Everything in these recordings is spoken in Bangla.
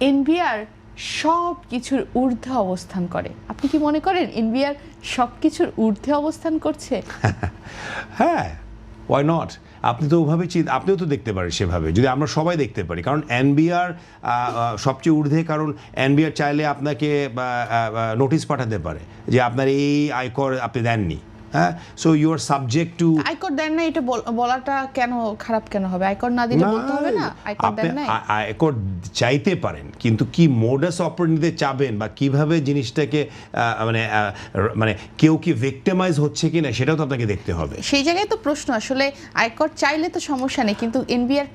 এনবিআর সব কিছুর ঊর্ধ্বে অবস্থান করে। আপনি কি মনে করেন এনবিআর সব কিছুর ঊর্ধ্বে অবস্থান করছে? হ্যাঁ, ওয়াই নট? আপনি তো ওভাবে আপনিও তো দেখতে পারেন সেভাবে, যদি আমরা সবাই দেখতে পারি। কারণ এনবিআর সবচেয়ে ঊর্ধ্বে, কারণ এনবিআর চাইলে আপনাকে নোটিশ পাঠাতে পারে যে আপনার এই আয়কর আপনি দেননি। হ্যাঁ, so you are subject to. আয়কর দেন না এটা বলাটা কেন খারাপ কেন হবে? আয়কর না দিলে বলতে হবে না আয়কর দেন না? আয়কর চাইতে পারেন, কিন্তু কি মোডাস অপারেন্ডিতে চাবেন বা কিভাবে জিনিসটাকে মানে মানে কেউ কি ভিক্টিমাইজ হচ্ছে কিনা সেটাও তো আপনাকে দেখতে হবে। সেই জায়গায় তো প্রশ্ন, আসলে আয়কর চাইলে তো সমস্যা নেই, কিন্তু এনবিআর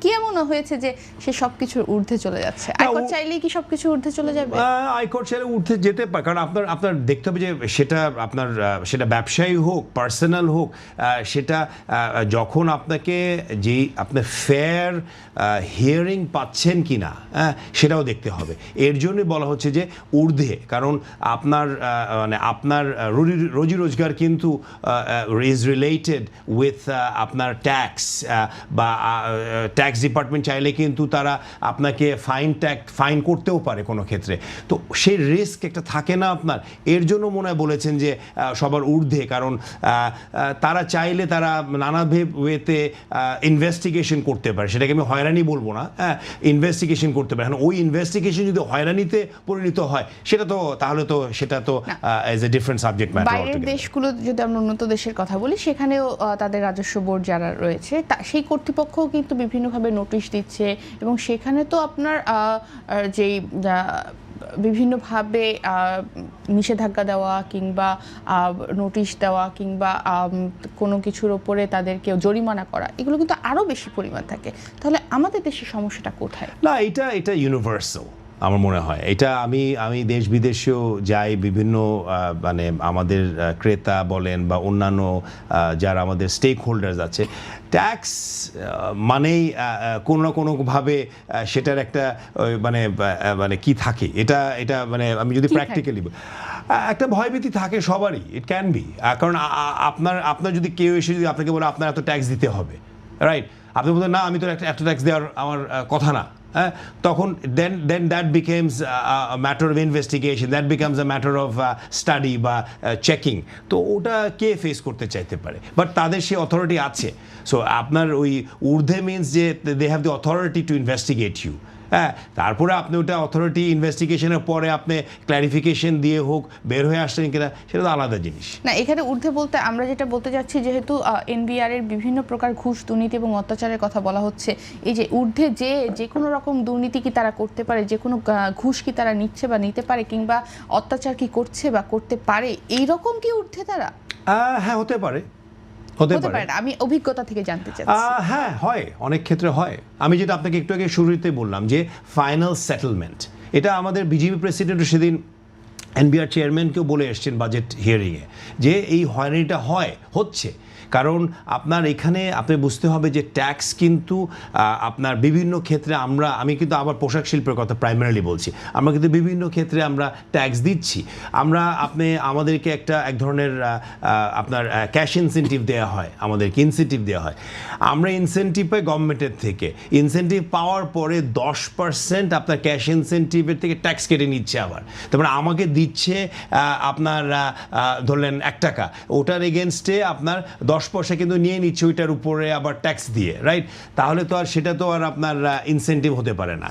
কি এমন হয়েছে যে সে সবকিছুর ঊর্ধ্বে চলে যাচ্ছে? আয়কর চাইলেই কি সবকিছু ঊর্ধ্বে চলে যাবে? আয়কর চাইলে ঊর্ধ্বে যেতে পারে, কারণ আপনার দেখতে হবে যে সেটা আপনার সেটা ব্যবসায়ী হোক, পার্সোনাল হোক, সেটা যখন আপনাকে যেই আপনার ফেয়ার হিয়ারিং পাচ্ছেন কি না সেটাও দেখতে হবে। এর জন্যই বলা হচ্ছে যে ঊর্ধ্বে, কারণ আপনার মানে আপনার রোজি রোজগার কিন্তু ইজ রিলেটেড উইথ আপনার ট্যাক্স, বা ট্যাক্স ডিপার্টমেন্ট চাইলে কিন্তু তারা আপনাকে ফাইন করতেও পারে কোনো ক্ষেত্রে। তো সেই রিস্ক একটা থাকে না আপনার, এর জন্য মনে হয় বলেছেন যে সবার ঊর্ধ্বে, কারণ তারা চাইলে তারা নানা ওয়েতে ইনভেস্টিগেশন করতে পারে। সেটাকে আমি হয়রানি বলবো না, ইনভেস্টিগেশন করতে পারে। ওই ইনভেস্টিগেশন যদি হয়রানিতে পরিণত হয় সেটা তো সেটা তো as a different subject matter. বাইরের দেশগুলো, যদি আমরা উন্নত দেশের কথা বলি, সেখানেও তাদের রাজস্ব বোর্ড যারা রয়েছে সেই কর্তৃপক্ষও কিন্তু বিভিন্নভাবে নোটিশ দিচ্ছে, এবং সেখানে তো আপনার যেই বিভিন্নভাবে নিষেধাজ্ঞা দেওয়া কিংবা নোটিশ দেওয়া কিংবা কোনো কিছুর ওপরে তাদেরকে জরিমানা করা, এগুলো কিন্তু আরও বেশি পরিমাণ থাকে। তাহলে আমাদের দেশের সমস্যাটা কোথায়? না, এটা ইউনিভার্সাল আমার মনে হয়। এটা আমি দেশ বিদেশেও যাই, বিভিন্ন মানে আমাদের ক্রেতা বলেন বা অন্যান্য যারা আমাদের স্টেক হোল্ডার্স আছে, ট্যাক্স মানেই কোনো না কোনোভাবে সেটার একটা মানে মানে কি থাকে, এটা মানে আমি যদি প্র্যাকটিক্যালি একটা ভয়ভীতি থাকে সবারই, ইট ক্যান বি। কারণ আপনার যদি কেউ এসে যদি আপনাকে বলে আপনার এত ট্যাক্স দিতে হবে, রাইট, আপনি বলতেন না আমি তো এত ট্যাক্স দেওয়ার আমার কথা না, তখন then that becomes a matter of investigation, that becomes a matter of study বা চেকিং। তো ওটা কে ফেস করতে চাইতে পারে? বাট তাদের সেই অথরিটি আছে। সো আপনার ওই ঊর্ধ্বে মিনস যে they have the authority to investigate you. হ্যাঁ, তারপরে আপনি ওটা অথরিটি ইনভেস্টিগেশনের পরে আপনি ক্ল্যারিফিকেশন দিয়ে হোক বের হয়ে আসছেন কিনা সেটা তো আলাদা জিনিস। না, এখানে ঊর্ধ্বে বলতে আমরা যেটা বলতে যাচ্ছি, যেহেতু এনবিআর এর বিভিন্ন প্রকার ঘুষ, দুর্নীতি এবং অত্যাচারের কথা বলা হচ্ছে, এই যে ঊর্ধ্বে যে কোনো রকম দুর্নীতি কি তারা করতে পারে, যে কোনো ঘুষ কি তারা নিচ্ছে বা নিতে পারে, কিংবা অত্যাচার কি করছে বা করতে পারে, এই রকম কি ঊর্ধ্বে তারা? হ্যাঁ, হতে পারে। আমি অভিজ্ঞতা থেকে জানতে চাই। হ্যাঁ, হয়, অনেক ক্ষেত্রে হয়। আমি যেটা আপনাকে একটু আগে শুরুতে বললাম যে ফাইনাল সেটেলমেন্ট, এটা আমাদের বিজেপি প্রেসিডেন্টও সেদিন এনবিআর চেয়ারম্যানকেও বলে এসছেন বাজেট হিয়ারিংয়ে, যে এই হয়রানিটা হচ্ছে। কারণ আপনার এখানে আপনি বুঝতে হবে যে ট্যাক্স কিন্তু আপনার বিভিন্ন ক্ষেত্রে আমি কিন্তু আবার পোশাক শিল্পের কথা প্রাইমারিলি বলছি, আমরা কিন্তু বিভিন্ন ক্ষেত্রে আমরা ট্যাক্স দিচ্ছি। আমাদেরকে এক ধরনের আপনার ক্যাশ ইনসেন্টিভ দেওয়া হয়, আমাদেরকে ইনসেন্টিভ দেওয়া হয়। আমরা ইনসেন্টিভ পাই গভর্নমেন্টের থেকে, ইনসেন্টিভ পাওয়ার পরে 10% আপনার ক্যাশ ইনসেন্টিভের থেকে ট্যাক্স কেটে নিচ্ছে আবার। তারপরে আমাকে দিচ্ছে আপনার ধরলেন 1 টাকা, ওটার এগেনস্টে আপনার 10 পয়সা কিন্তু নিয়ে নিচ্ছে ওইটার উপরে আবার ট্যাক্স দিয়ে, রাইট? তাহলে তো আর সেটা তো আর আপনার ইনসেন্টিভ হতে পারে না।